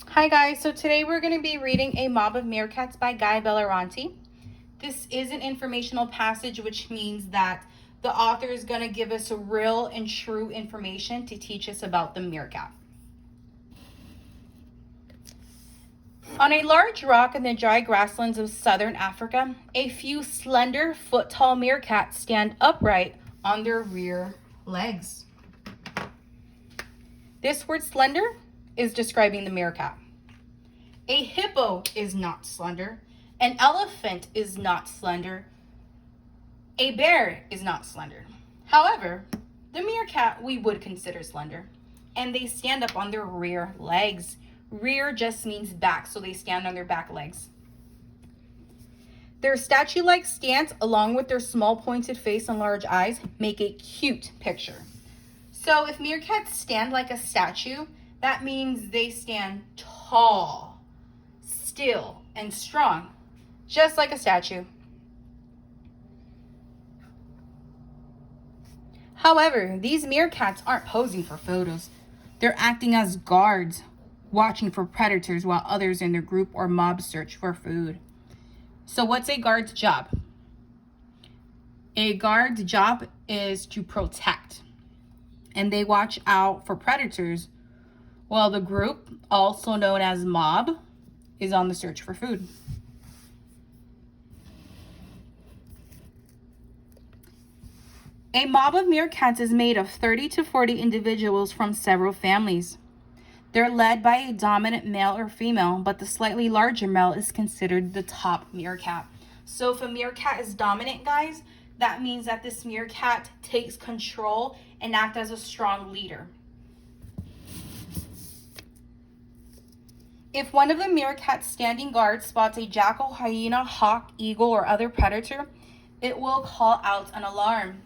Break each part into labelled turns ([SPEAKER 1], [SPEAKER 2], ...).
[SPEAKER 1] Hi guys, so today we're going to be reading A Mob of Meerkats by Guy Belleranti. This is an informational passage, which means that the author is going to give us a real and true information to teach us about the meerkat. On a large rock in the dry grasslands of southern Africa, a few slender, foot-tall meerkats stand upright on their rear legs. This word slender is describing the meerkat. A hippo is not slender. An elephant is not slender. A bear is not slender. However, the meerkat we would consider slender. And they stand up on their rear legs. Rear just means back, so they stand on their back legs. Their statue-like stance, along with their small pointed face and large eyes, make a cute picture. So if meerkats stand like a statue, that means they stand tall, still, and strong, just like a statue. However, these meerkats aren't posing for photos. They're acting as guards, watching for predators while others in their group or mob search for food. So what's a guard's job? A guard's job is to protect, and they watch out for predators while the group, also known as mob, is on the search for food. A mob of meerkats is made of 30 to 40 individuals from several families. They're led by a dominant male or female, but the slightly larger male is considered the top meerkat. So if a meerkat is dominant, guys, that means that this meerkat takes control and acts as a strong leader. If one of the meerkat's standing guard spots a jackal, hyena, hawk, eagle, or other predator, it will call out an alarm.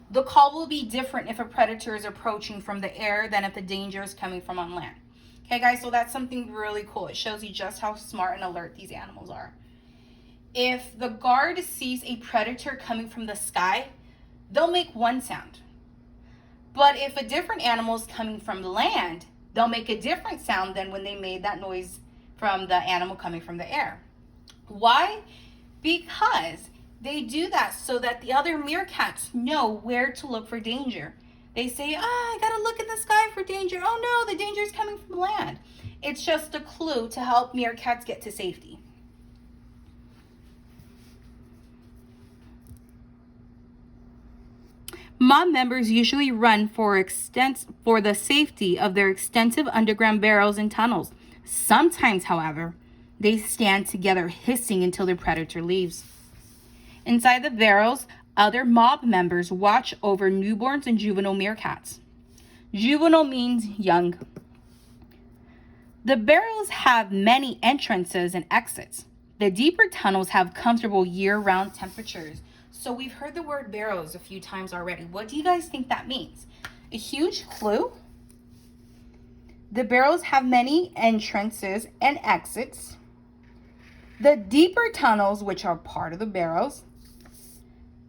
[SPEAKER 1] The call will be different if a predator is approaching from the air than if the danger is coming from on land. Okay, guys, so that's something really cool. It shows you just how smart and alert these animals are. If the guard sees a predator coming from the sky, they'll make one sound. But if a different animal is coming from land, they'll make a different sound than when they made that noise from the animal coming from the air. Why? Because they do that so that the other meerkats know where to look for danger. They say, I gotta look in the sky for danger. Oh no, the danger is coming from land. It's just a clue to help meerkats get to safety. Mob members usually run for the safety of their extensive underground burrows and tunnels. Sometimes, however, they stand together hissing until the predator leaves. Inside the burrows, other mob members watch over newborns and juvenile meerkats. Juvenile means young. The burrows have many entrances and exits. The deeper tunnels have comfortable year-round temperatures. So we've heard the word burrows a few times already. What do you guys think that means? A huge clue? The burrows have many entrances and exits. The deeper tunnels, which are part of the burrows,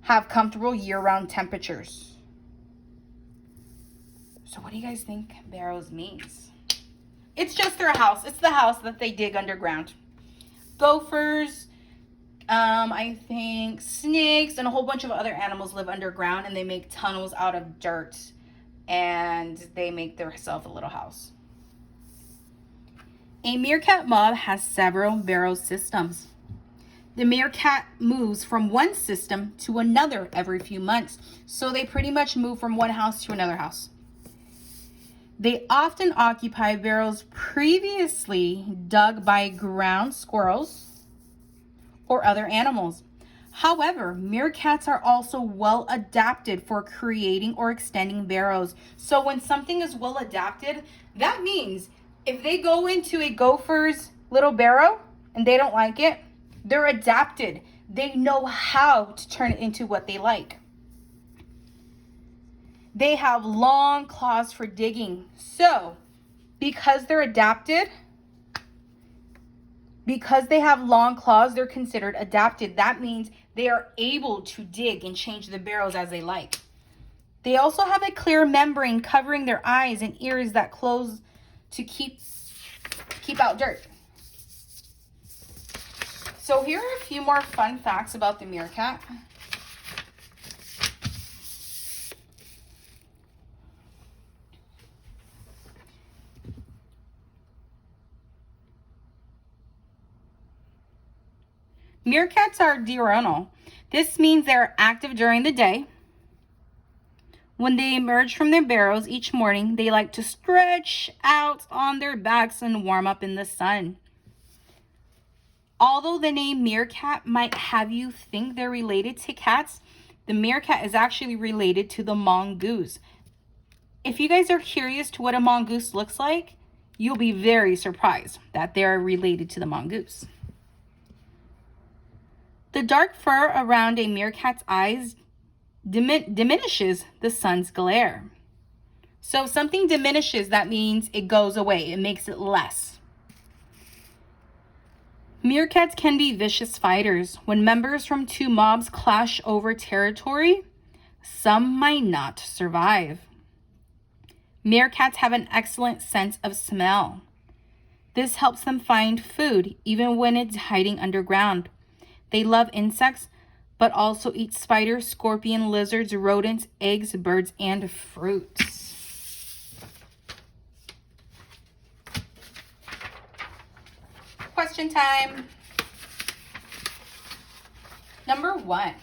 [SPEAKER 1] have comfortable year-round temperatures. So what do you guys think burrows means? It's just their house. It's the house that they dig underground. Gophers, I think snakes and a whole bunch of other animals live underground, and they make tunnels out of dirt, and they make themselves a little house. A meerkat mob has several burrow systems. The meerkat moves from one system to another every few months, so they pretty much move from one house to another house. They often occupy burrows previously dug by ground squirrels or other animals. However, meerkats are also well adapted for creating or extending burrows. So when something is well adapted, that means if they go into a gopher's little burrow and they don't like it, they're adapted. They know how to turn it into what they like. They have long claws for digging. So because they're adapted, because they have long claws, they're considered adapted. That means they are able to dig and change the burrows as they like. They also have a clear membrane covering their eyes and ears that close to keep keep out dirt. So here are a few more fun facts about the meerkat. Meerkats are diurnal. This means they're active during the day. When they emerge from their burrows each morning, they like to stretch out on their backs and warm up in the sun. Although the name meerkat might have you think they're related to cats, the meerkat is actually related to the mongoose. If you guys are curious to what a mongoose looks like, you'll be very surprised that they're related to the mongoose. The dark fur around a meerkat's eyes diminishes the sun's glare. So if something diminishes, that means it goes away. It makes it less. Meerkats can be vicious fighters. When members from two mobs clash over territory, some might not survive. Meerkats have an excellent sense of smell. This helps them find food, even when it's hiding underground. They love insects, but also eat spiders, scorpions, lizards, rodents, eggs, birds, and fruits. Question time. Number 1.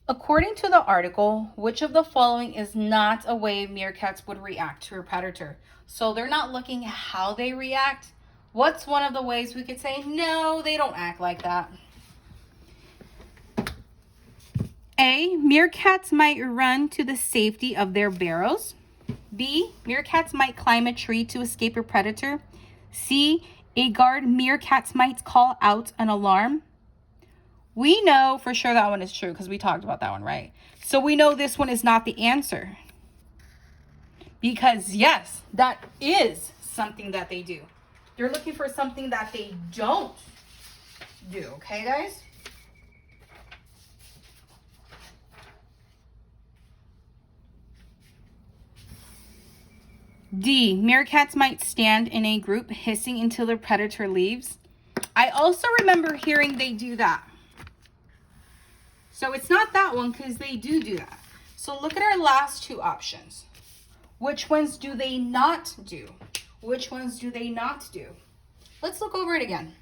[SPEAKER 1] According to the article, which of the following is not a way meerkats would react to a predator? So they're not looking at how they react. What's one of the ways we could say, no, they don't act like that? A, meerkats might run to the safety of their burrows. B, meerkats might climb a tree to escape a predator. C, a guard meerkats might call out an alarm. We know for sure that one is true because we talked about that one, right? So we know this one is not the answer. Because yes, that is something that they do. You're looking for something that they don't do, okay, guys? D, meerkats might stand in a group hissing until the predator leaves. I also remember hearing they do that. So it's not that one because they do that. So look at our last two options. Which ones do they not do? Which ones do they not do? Let's look over it again.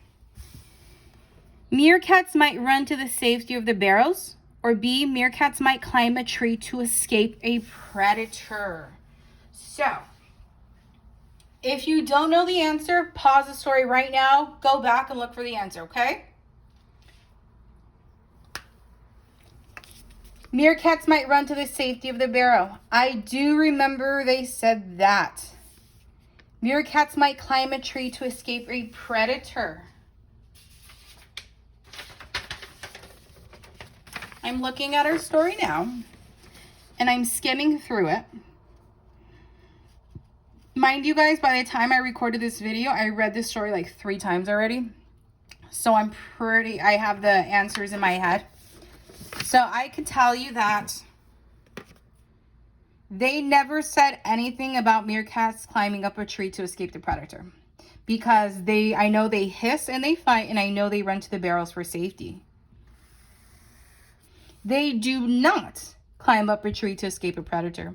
[SPEAKER 1] Meerkats might run to the safety of the burrows. Or B, meerkats might climb a tree to escape a predator. So, if you don't know the answer, pause the story right now. Go back and look for the answer, okay? Meerkats might run to the safety of the burrow. I do remember they said that. Meerkats might climb a tree to escape a predator. I'm looking at our story now, and I'm skimming through it. Mind you guys, by the time I recorded this video, I read this story like 3 times already. So I have the answers in my head. So I could tell you that they never said anything about meerkats climbing up a tree to escape the predator. Because I know they hiss and they fight, and I know they run to the barrels for safety. They do not climb up a tree to escape a predator.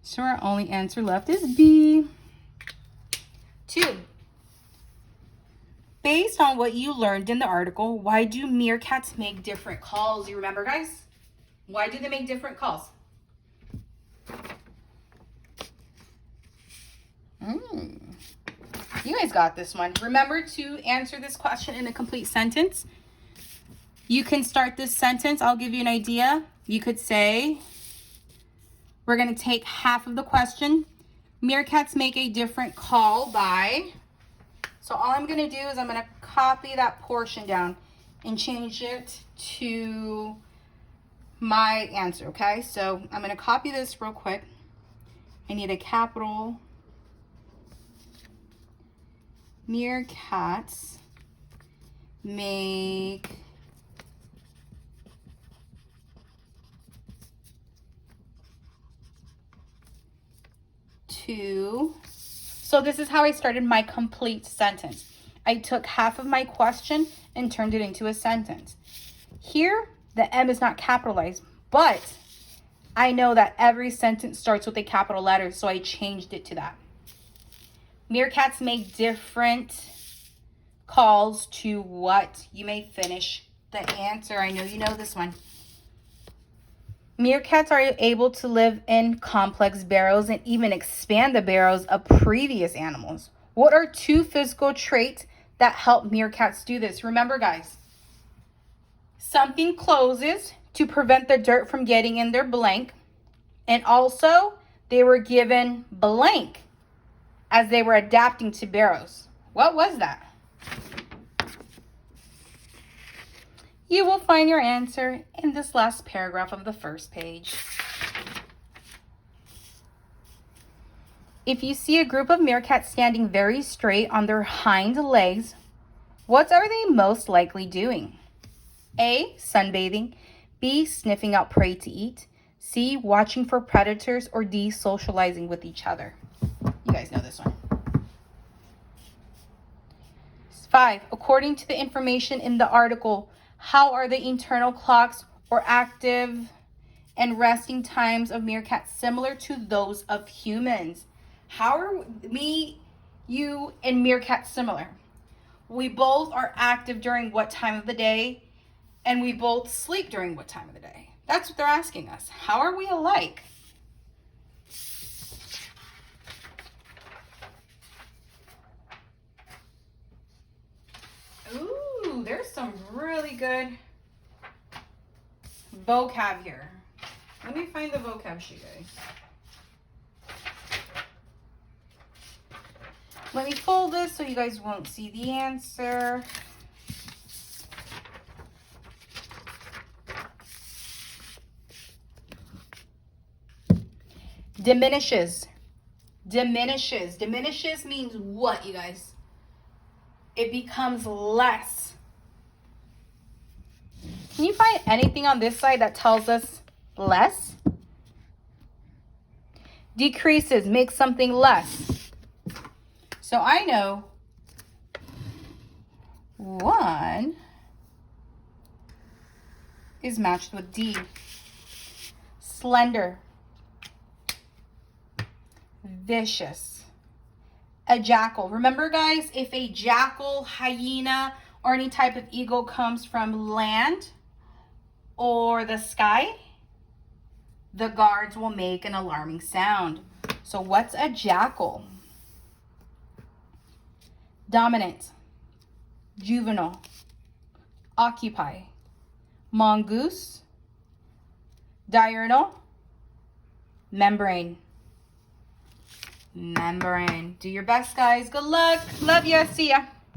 [SPEAKER 1] So our only answer left is B. 2. Based on what you learned in the article, why do meerkats make different calls? You remember, guys? Why do they make different calls? You guys got this one. Remember to answer this question in a complete sentence. You can start this sentence. I'll give you an idea. You could say, we're going to take half of the question. Meerkats make a different call by... So all I'm going to do is I'm going to copy that portion down and change it to my answer, okay? So I'm going to copy this real quick. I need a capital. Meerkats make to... So this is how I started my complete sentence. I took half of my question and turned it into a sentence. Here, the M is not capitalized, but I know that every sentence starts with a capital letter, so I changed it to that. Meerkats make different calls to what? You may finish the answer. I know you know this one. Meerkats are able to live in complex burrows and even expand the burrows of previous animals. What are 2 physical traits that help meerkats do this? Remember, guys, something closes to prevent the dirt from getting in their blank. And also, they were given blank as they were adapting to burrows. What was that? You will find your answer in this last paragraph of the first page. If you see a group of meerkats standing very straight on their hind legs, what are they most likely doing? A, sunbathing. B, sniffing out prey to eat. C, watching for predators. Or D, socializing with each other. You guys know this one. 5, according to the information in the article, how are the internal clocks or active and resting times of meerkats similar to those of humans? How are me, you, and meerkats similar? We both are active during what time of the day, and we both sleep during what time of the day. That's what they're asking us. How are we alike? Ooh, there's some really good vocab here. Let me find the vocab sheet, guys. Let me fold this so you guys won't see the answer. Diminishes. Diminishes. Diminishes means what, you guys? It becomes less. Can you find anything on this side that tells us less? Decreases, makes something less. So I know 1 is matched with D. Slender. Vicious. A jackal. Remember, guys, if a jackal, hyena, or any type of eagle comes from land or the sky, the guards will make an alarming sound. So what's a jackal? Dominant. Juvenile. Occupy. Mongoose. Diurnal. Membrane. Membrane. Do your best, guys. Good luck. Love ya. See ya.